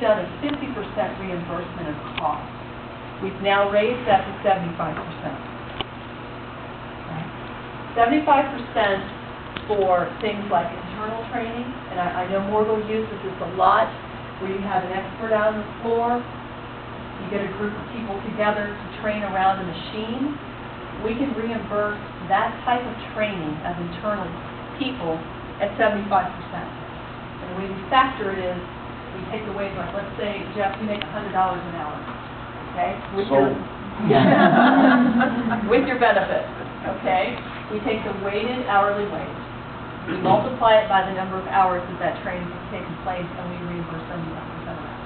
done a 50% reimbursement of costs. We've now raised that to 75%. Right? 75% for things like internal training, and I know Morgul uses this a lot, where you have an expert out on the floor, you get a group of people together to train around a machine. We can reimburse that type of training of internal people at 75%. And the way we factor it is, we take the wage, like let's say, Jeff, you make $100 an hour, okay? With your benefits, okay? We take the weighted hourly wage, we multiply it by the number of hours that training has taken place, and we reimburse 75% of that,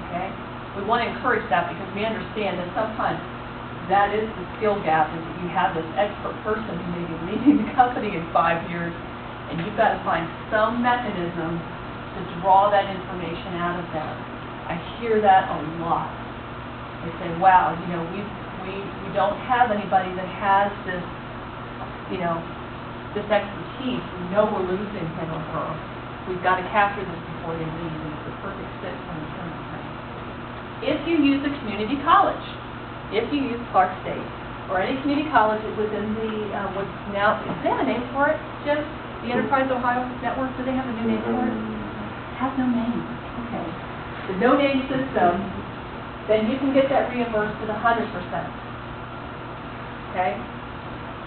okay? We want to encourage that because we understand that sometimes that is the skill gap, is that you have this expert person who may be leaving the company in 5 years, and you've got to find some mechanism to draw that information out of them. I hear that a lot. They say, wow, you know, we don't have anybody that has this, you know, this expertise. We know we're losing him or her. We've got to capture this before they leave, and it's a perfect fit for the training. If you use a community college, if you use Clark State, or any community college within the, what's now, do they have a name for it, Jim? The Enterprise Ohio Network, do they have a new name for it? It has no name. Okay. The no-name system, then you can get that reimbursed at 100%. Okay?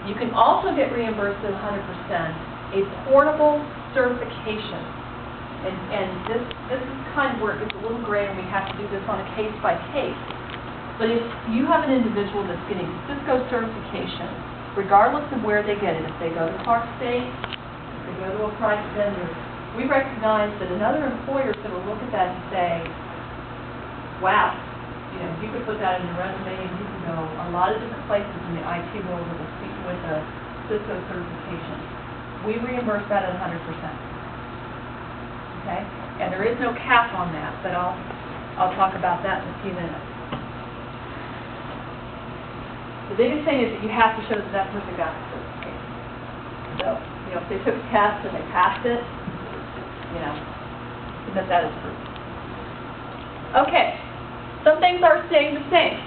You can also get reimbursed at 100% a portable certification. And this is kind of where it's a little gray, and we have to do this on a case-by-case. But if you have an individual that's getting Cisco certification, regardless of where they get it, if they go to Clark State, if they go to a private vendor, we recognize that another employer is going to look at that and say, wow, you know, you could put that in your resume, and you can go a lot of different places in the IT world with a Cisco certification. We reimburse that at 100%. Okay? And there is no cap on that, but I'll talk about that in a few minutes. The biggest thing is that you have to show that that person got the certification. So, you know, if they took a test and they passed it, you know, submit that as proof. Okay, some things are staying the same.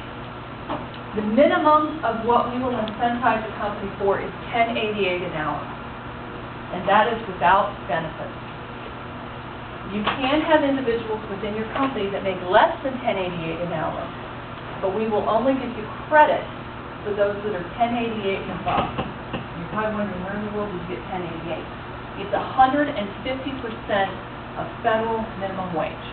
The minimum of what we will incentivize the company for is $10.88 an hour, and that is without benefits. You can have individuals within your company that make less than $10.88 an hour, but we will only give you credit for those that are $10.88 and above. You're probably wondering, where in the world did you get $10.88? It's 150% of federal minimum wage.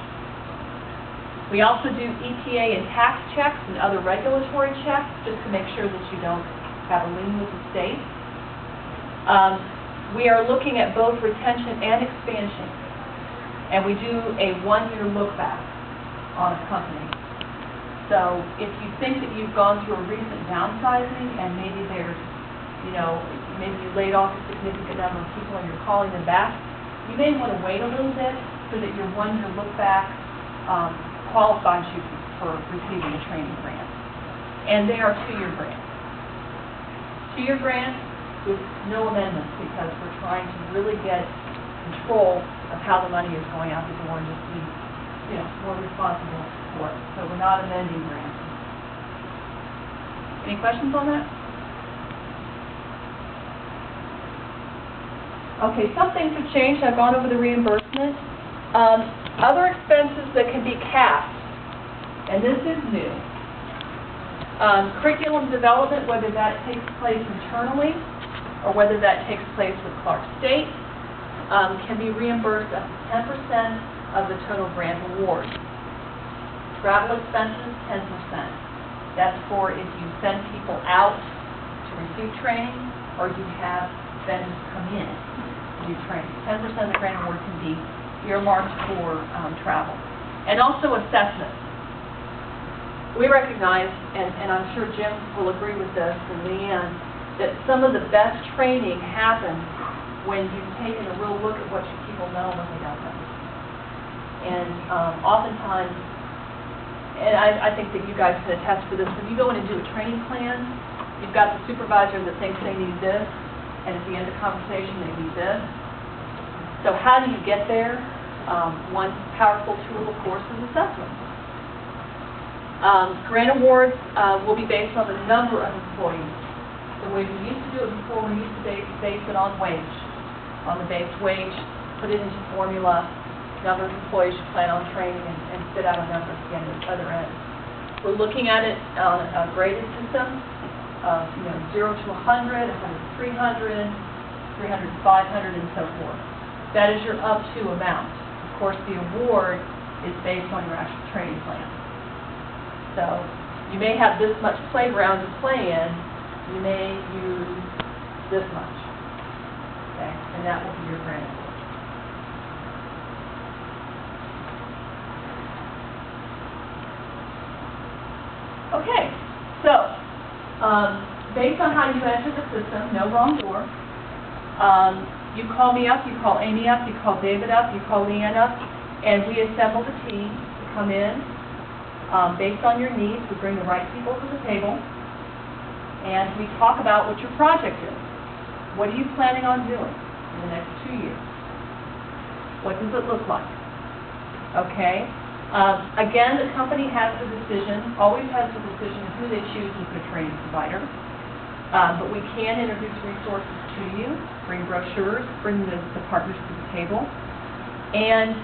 We also do EPA and tax checks and other regulatory checks just to make sure that you don't have a lien with the state. We are looking at both retention and expansion. And we do a 1-year look back on a company. So if you think that you've gone through a recent downsizing and maybe there's, you know, maybe you laid off a significant number of people and you're calling them back, you may want to wait a little bit so that your 1-year look back qualifies you for receiving a training grant. And they are 2-year grants. 2-year grants with no amendments because we're trying to really get control of how the money is going out the door and just be, you know, more responsible for it. So we're not amending grants. Any questions on that? Okay, some things have changed. I've gone over the reimbursement. Other expenses that can be capped, and this is new. Curriculum development, whether that takes place internally or whether that takes place with Clark State, can be reimbursed up to 10% of the total grant award. Travel expenses, 10%. That's for if you send people out to receive training or you have vendors come in to do training. 10% of the grant award can be earmarked for travel. And also assessment. We recognize, and I'm sure Jim will agree with this, and Leanne, that some of the best training happens when you've taken a real look at what your people know and what they don't know. And oftentimes, and I think that you guys can attest to this, when you go in and do a training plan, you've got the supervisor that thinks they need this, and at the end of the conversation they need this. So how do you get there? One powerful tool, of course, is assessment. Grant awards will be based on the number of employees. The way we used to do it before, we used to base it on wage. On the base wage, put it into formula, number of employees you plan on training, and spit out a number at the other end. We're looking at it on a graded system of 0 to 100, 100 to 300, 300 to 500, and so forth. That is your up to amount. Of course, the award is based on your actual training plan. So you may have this much playground to play in, you may use this much, okay? And that will be your grant award. Okay, so based on how you enter the system, no wrong door. You call me up, you call Amy up, you call David up, you call Leanne up, and we assemble the team to come in. Based on your needs, we bring the right people to the table, and we talk about what your project is. What are you planning on doing in the next 2 years? What does it look like? Okay? Again, the company has the decision, always has the decision of who they choose as their training provider. But we can introduce resources to you, bring brochures, bring the partners to the table. And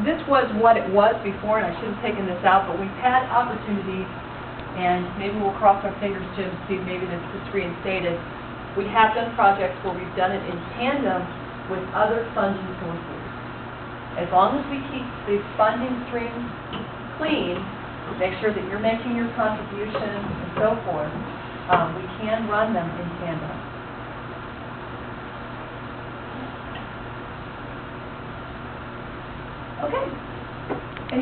this was what it was before, and I should have taken this out, but we've had opportunities, and maybe we'll cross our fingers, Jim, to see maybe this is reinstated. We have done projects where we've done it in tandem with other funding sources. As long as we keep the funding streams clean, make sure that you're making your contributions and so forth, we can run them in tandem. Okay,